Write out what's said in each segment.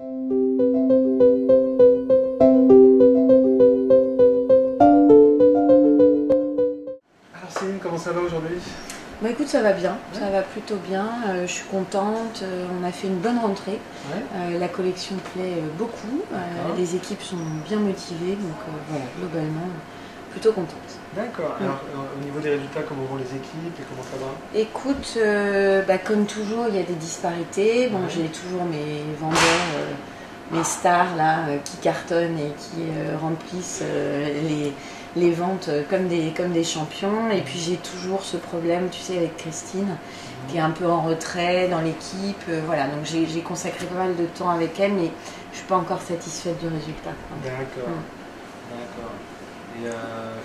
Alors Céline, comment ça va aujourd'hui? Bah écoute, ça va bien, Ouais. ça va plutôt bien, je suis contente, on a fait une bonne rentrée, Ouais. la collection plaît beaucoup, les équipes sont bien motivées, donc voilà, globalement, plutôt contente. D'accord. Alors au niveau des résultats, comment vont les équipes et comment ça va? Écoute, comme toujours, il y a des disparités, bon, Ouais. j'ai toujours mes vendeurs, mes stars là, qui cartonnent et qui remplissent les ventes comme des champions. Et puis j'ai toujours ce problème, tu sais, avec Christine, qui est un peu en retrait dans l'équipe. Voilà, donc j'ai consacré pas mal de temps avec elle, mais je suis pas encore satisfaite du résultat, quoi. D'accord. D'accord. Et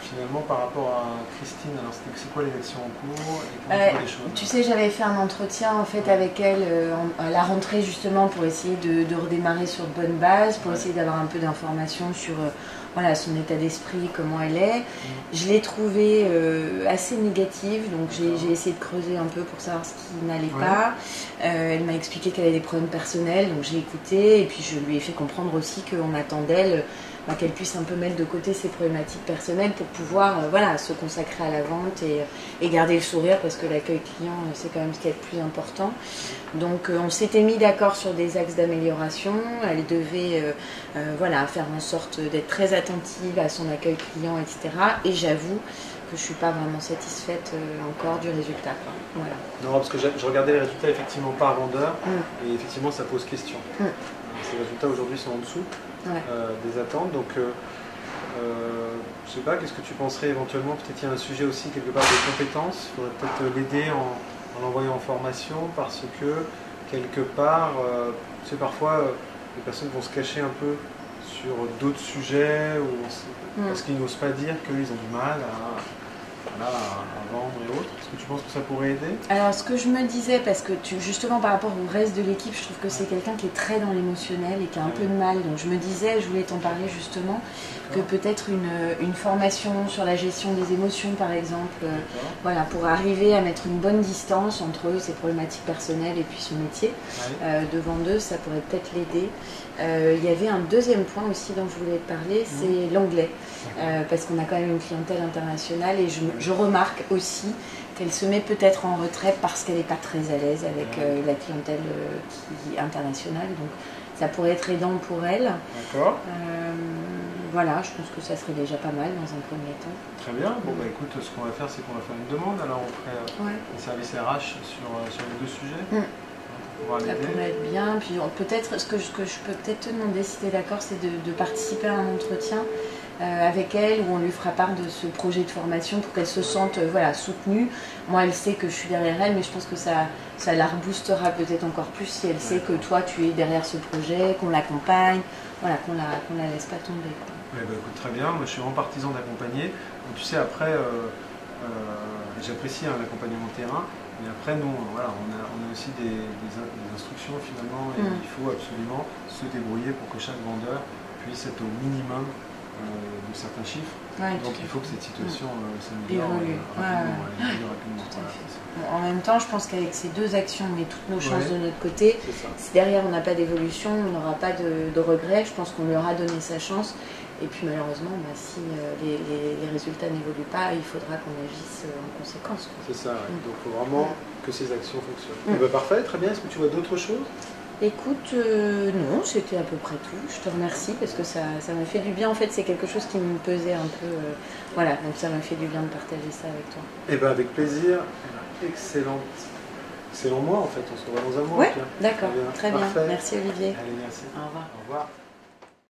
finalement, par rapport à Christine, alors c'est quoi les actions en cours et comment tu vois les choses? Tu sais, j'avais fait un entretien en fait avec elle à la rentrée justement pour essayer de redémarrer sur de bonnes bases, pour essayer d'avoir un peu d'informations sur voilà, son état d'esprit, comment elle est. Je l'ai trouvée assez négative, donc j'ai essayé de creuser un peu pour savoir ce qui n'allait pas. Elle m'a expliqué qu'elle avait des problèmes personnels, donc j'ai écouté et puis je lui ai fait comprendre aussi qu'on attend d'elle qu'elle puisse un peu mettre de côté ses problématiques personnelles pour pouvoir voilà, se consacrer à la vente et garder le sourire, parce que l'accueil client c'est quand même ce qui est le plus important. Donc on s'était mis d'accord sur des axes d'amélioration. Elle devait voilà, faire en sorte d'être très attentive à son accueil client, etc. Et j'avoue que je ne suis pas vraiment satisfaite encore du résultat, quoi. Voilà. Non, parce que je regardais les résultats effectivement par vendeur et effectivement ça pose question. Ces résultats aujourd'hui sont en dessous des attentes, donc je sais pas, qu'est-ce que tu penserais éventuellement, peut-être qu'il y a un sujet aussi quelque part de compétences, il faudrait peut-être l'aider en l'envoyant en formation, parce que quelque part, tu sais, parfois les personnes vont se cacher un peu sur d'autres sujets parce qu'ils n'osent pas dire qu'ils ont du mal à vendre et autres. Est-ce que tu penses que ça pourrait aider? Alors ce que je me disais, parce que justement par rapport au reste de l'équipe, je trouve que c'est quelqu'un qui est très dans l'émotionnel et qui a un peu de mal. Donc je me disais, je voulais t'en parler justement, que peut-être une formation sur la gestion des émotions par exemple, voilà, pour arriver à mettre une bonne distance entre ses problématiques personnelles et puis son métier de vendeuse, ça pourrait peut-être l'aider. Il y avait un deuxième point aussi dont je voulais te parler, c'est l'anglais. Parce qu'on a quand même une clientèle internationale et je remarque aussi qu'elle se met peut-être en retrait parce qu'elle n'est pas très à l'aise avec la clientèle qui est internationale. Donc ça pourrait être aidant pour elle. D'accord. Voilà, je pense que ça serait déjà pas mal dans un premier temps. Très bien. Bon bah écoute, ce qu'on va faire, c'est qu'on va faire une demande alors auprès des services RH sur les deux sujets. Ça pourrait être bien. Puis peut-être, ce que je peux peut-être te demander, si tu es d'accord, c'est de participer à un entretien avec elle, où on lui fera part de ce projet de formation pour qu'elle se sente voilà, soutenue. Moi, elle sait que je suis derrière elle, mais je pense que ça la reboostera peut-être encore plus si elle sait que toi, tu es derrière ce projet, qu'on l'accompagne, voilà, qu'on la laisse pas tomber, quoi. Ouais, bah, écoute, très bien. Moi, je suis vraiment partisan d'accompagner. Tu sais, après, j'apprécie l'accompagnement terrain. Mais après, nous, voilà, on a aussi des instructions finalement, et il faut absolument se débrouiller pour que chaque vendeur puisse être au minimum de certains chiffres. Donc il faut que cette situation s'améliore rapidement. En même temps, je pense qu'avec ces deux actions, on met toutes nos chances de notre côté. Si derrière on n'a pas d'évolution, on n'aura pas de regrets. Je pense qu'on lui aura donné sa chance. Et puis malheureusement, si les résultats n'évoluent pas, il faudra qu'on agisse en conséquence. C'est ça, donc il faut vraiment que ces actions fonctionnent. Parfait, très bien. Est-ce que tu vois d'autres choses? Écoute, non, c'était à peu près tout. Je te remercie parce que ça m'a fait du bien. En fait, c'est quelque chose qui me pesait un peu. Voilà, donc ça m'a fait du bien de partager ça avec toi. Eh bien, avec plaisir. Excellent mois en fait. On se revoit dans un mois. Ouais, d'accord, très bien. Parfait. Merci Olivier. Allez, merci. Au revoir. Au revoir.